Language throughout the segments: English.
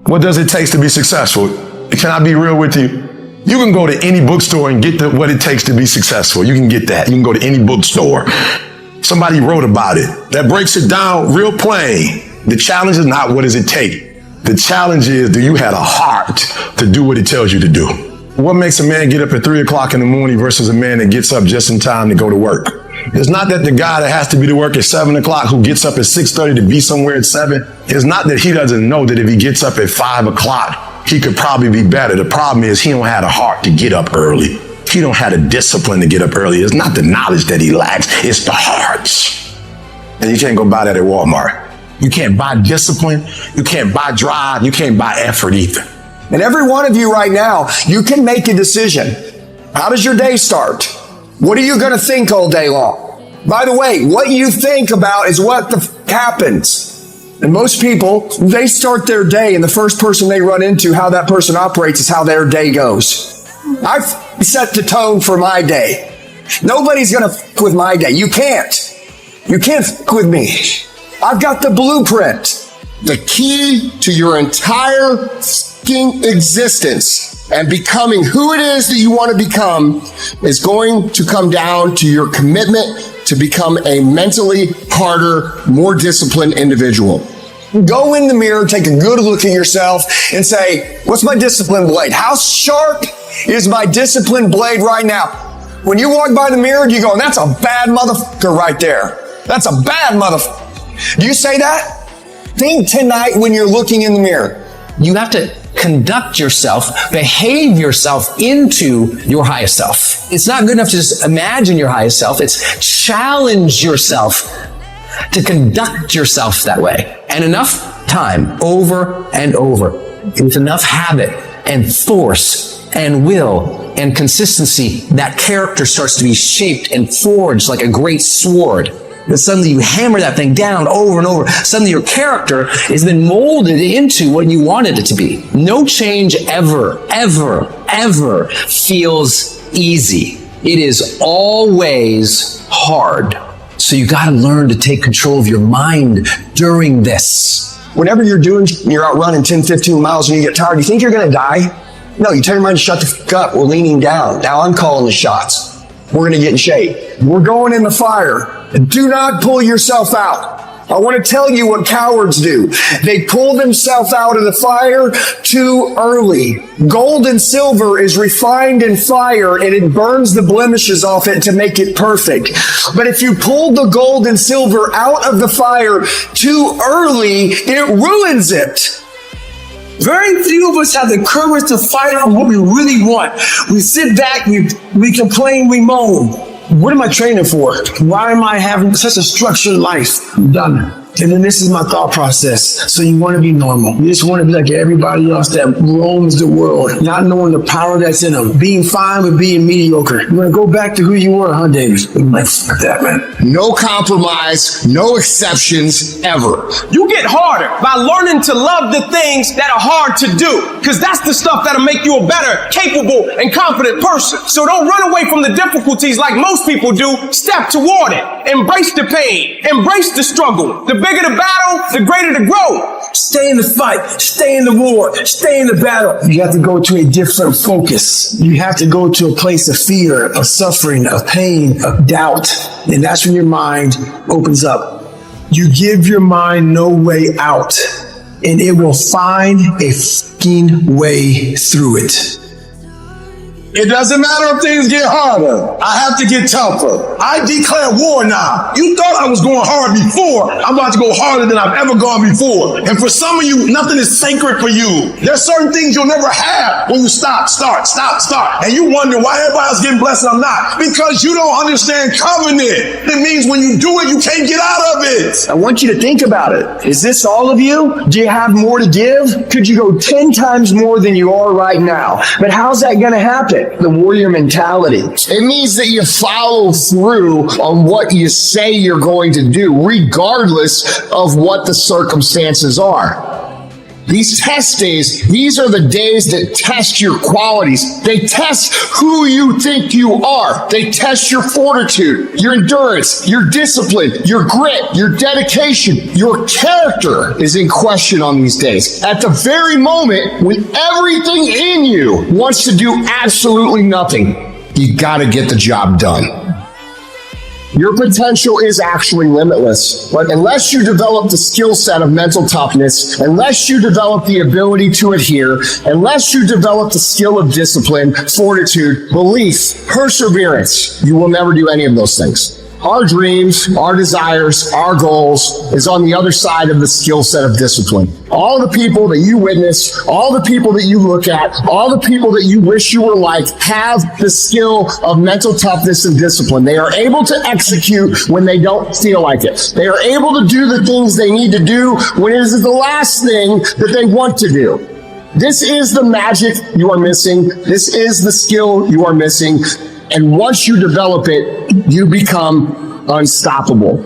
What does it take to be successful? Can I be real with you? You can go to any bookstore and get what it takes to be successful. You can get that. You can go to any bookstore. Somebody wrote about it. That breaks it down real plain. The challenge is not what does it take. The challenge is, do you have a heart to do what it tells you to do? What makes a man get up at 3 o'clock in the morning versus a man that gets up just in time to go to work? It's not that the guy that has to be to work at 7 o'clock who gets up at 6:30 to be somewhere at 7. It's not that he doesn't know that if he gets up at 5 o'clock, he could probably be better. The problem is he don't have the heart to get up early. He don't have the discipline to get up early. It's not the knowledge that he lacks, it's the hearts. And you can't go buy that at Walmart. You can't buy discipline, you can't buy drive, you can't buy effort either. And every one of you right now, you can make a decision. How does your day start? What are you going to think all day long? By the way, what you think about is what happens. And most people, they start their day, and the first person they run into, how that person operates is how their day goes. I've set the tone for my day. Nobody's going to f with my day. You can't. You can't f with me. I've got the blueprint. The key to your entire f***ing existence and becoming who it is that you want to become is going to come down to your commitment to become a mentally harder, more disciplined individual. Go in the mirror, take a good look at yourself and say, what's my discipline blade? How sharp is my discipline blade right now? When you walk by the mirror, you go, that's a bad motherfucker right there. That's a bad motherfucker. Do you say that? Think tonight when you're looking in the mirror. You have to conduct yourself, behave yourself into your highest self. It's not good enough to just imagine your highest self. It's challenge yourself to conduct yourself that way. And enough time, over and over, with enough habit and force and will and consistency, that character starts to be shaped and forged like a great sword. That suddenly you hammer that thing down over and over. Suddenly your character has been molded into what you wanted it to be. No change ever feels easy. It is always hard. So you got to learn to take control of your mind during this. Whenever you're out running 10, 15 miles and you get tired, you think you're going to die? No, you turn around and shut the fuck up. We're leaning down. Now I'm calling the shots. We're going to get in shape. We're going in the fire. Do not pull yourself out. I want to tell you what cowards do. They pull themselves out of the fire too early. Gold and silver is refined in fire and it burns the blemishes off it to make it perfect. But if you pull the gold and silver out of the fire too early, it ruins it. Very few of us have the courage to fight on what we really want. We sit back, we complain, we moan. What am I training for? Why am I having such a structured life? I'm done. And then this is my thought process. So you want to be normal. You just want to be like everybody else that roams the world, not knowing the power that's in them. Being fine with being mediocre. You want to go back to who you were, huh, Davis? Like, fuck that, man. No compromise, no exceptions, ever. You get harder by learning to love the things that are hard to do. Because that's the stuff that'll make you a better, capable, and confident person. So don't run away from the difficulties like most people do. Step toward it. Embrace the pain. Embrace the struggle. The bigger the battle, the greater the growth. Stay in the fight, stay in the war, stay in the battle. You have to go to a different focus. You have to go to a place of fear, of suffering, of pain, of doubt. And that's when your mind opens up. You give your mind no way out, and it will find a fucking way through it. It doesn't matter if things get harder. I have to get tougher. I declare war now. You thought I was going hard before. I'm about to go harder than I've ever gone before. And for some of you, nothing is sacred for you. There's certain things you'll never have when you start. And you wonder why everybody else getting blessed and I'm not. Because you don't understand covenant. It means when you do it, you can't get out of it. I want you to think about it. Is this all of you? Do you have more to give? Could you go 10 times more than you are right now? But how's that going to happen? The warrior mentality. It means that you follow through on what you say you're going to do, regardless of what the circumstances are. These test days, these are the days that test your qualities. They test who you think you are. They test your fortitude, your endurance, your discipline, your grit, your dedication. Your character is in question on these days. At the very moment when everything in you wants to do absolutely nothing, you gotta get the job done. Your potential is actually limitless, but unless you develop the skill set of mental toughness, unless you develop the ability to adhere, unless you develop the skill of discipline, fortitude, belief, perseverance, you will never do any of those things. Our dreams, our desires, our goals is on the other side of the skill set of discipline. All the people that you witness, all the people that you look at, all the people that you wish you were like have the skill of mental toughness and discipline. They are able to execute when they don't feel like it. They are able to do the things they need to do when it is the last thing that they want to do. This is the magic you are missing. This is the skill you are missing. And once you develop it, you become unstoppable.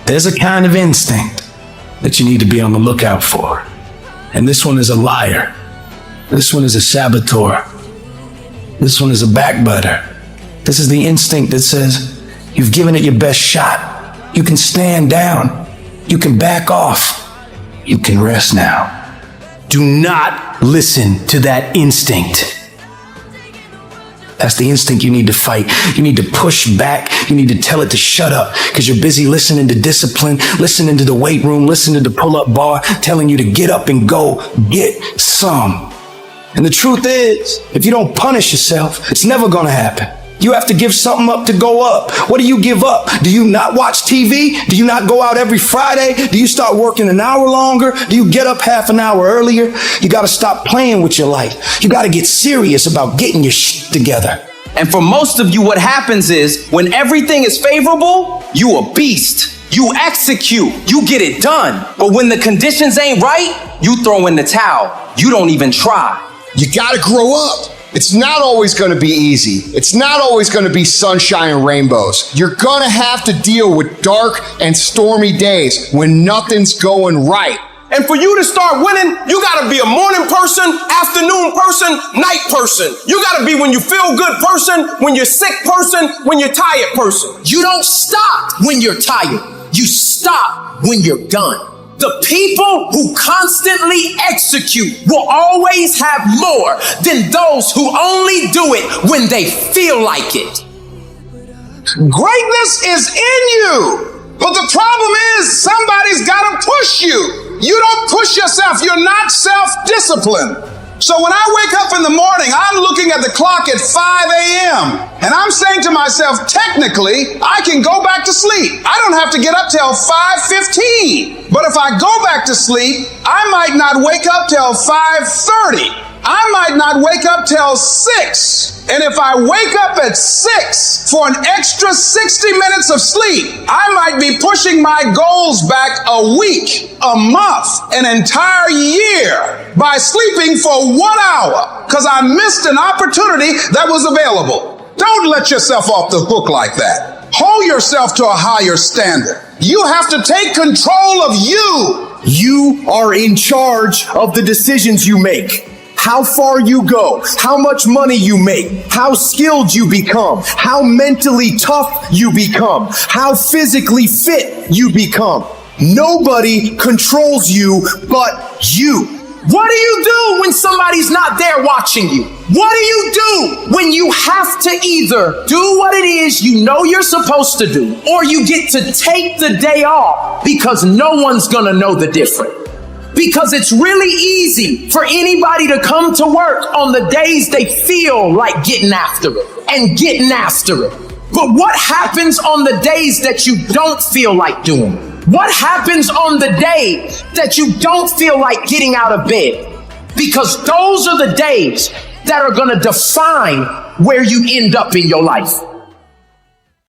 There's a kind of instinct that you need to be on the lookout for. And this one is a liar. This one is a saboteur. This one is a backbiter. This is the instinct that says, you've given it your best shot. You can stand down. You can back off. You can rest now. Do not listen to that instinct. That's the instinct you need to fight. You need to push back. You need to tell it to shut up because you're busy listening to discipline, listening to the weight room, listening to the pull-up bar, telling you to get up and go get some. And the truth is, if you don't punish yourself, it's never going to happen. You have to give something up to go up. What do you give up? Do you not watch TV? Do you not go out every Friday? Do you start working an hour longer? Do you get up half an hour earlier? You got to stop playing with your life. You got to get serious about getting your shit together. And for most of you, what happens is when everything is favorable, you a beast. You execute, you get it done. But when the conditions ain't right, you throw in the towel. You don't even try. You gotta grow up. It's not always going to be easy. It's not always going to be sunshine and rainbows. You're going to have to deal with dark and stormy days when nothing's going right. And for you to start winning, you got to be a morning person, afternoon person, night person. You got to be when you feel good person, when you're sick person, when you're tired person. You don't stop when you're tired. You stop when you're done. The people who constantly execute will always have more than those who only do it when they feel like it. Greatness is in you, but the problem is somebody's got to push you. You don't push yourself. You're not self-disciplined. So when I wake up in the morning, I'm looking at the clock at 5 a.m. and I'm saying to myself, technically, I can go back to sleep. I don't have to get up till 5:15. But if I go back to sleep, I might not wake up till 5:30. I might not wake up till 6. And if I wake up at 6 for an extra 60 minutes of sleep, I might be pushing my goals back a week, a month, an entire year by sleeping for 1 hour because I missed an opportunity that was available. Don't let yourself off the hook like that. Hold yourself to a higher standard. You have to take control of you. You are in charge of the decisions you make. How far you go, how much money you make, how skilled you become, how mentally tough you become, how physically fit you become. Nobody controls you but you. What do you do when somebody's not there watching you? What do you do when you have to either do what it is you know you're supposed to do, or you get to take the day off because no one's gonna know the difference? Because it's really easy for anybody to come to work on the days they feel like getting after it and getting after it. But what happens on the days that you don't feel like doing? What happens on the day that you don't feel like getting out of bed? Because those are the days that are going to define where you end up in your life.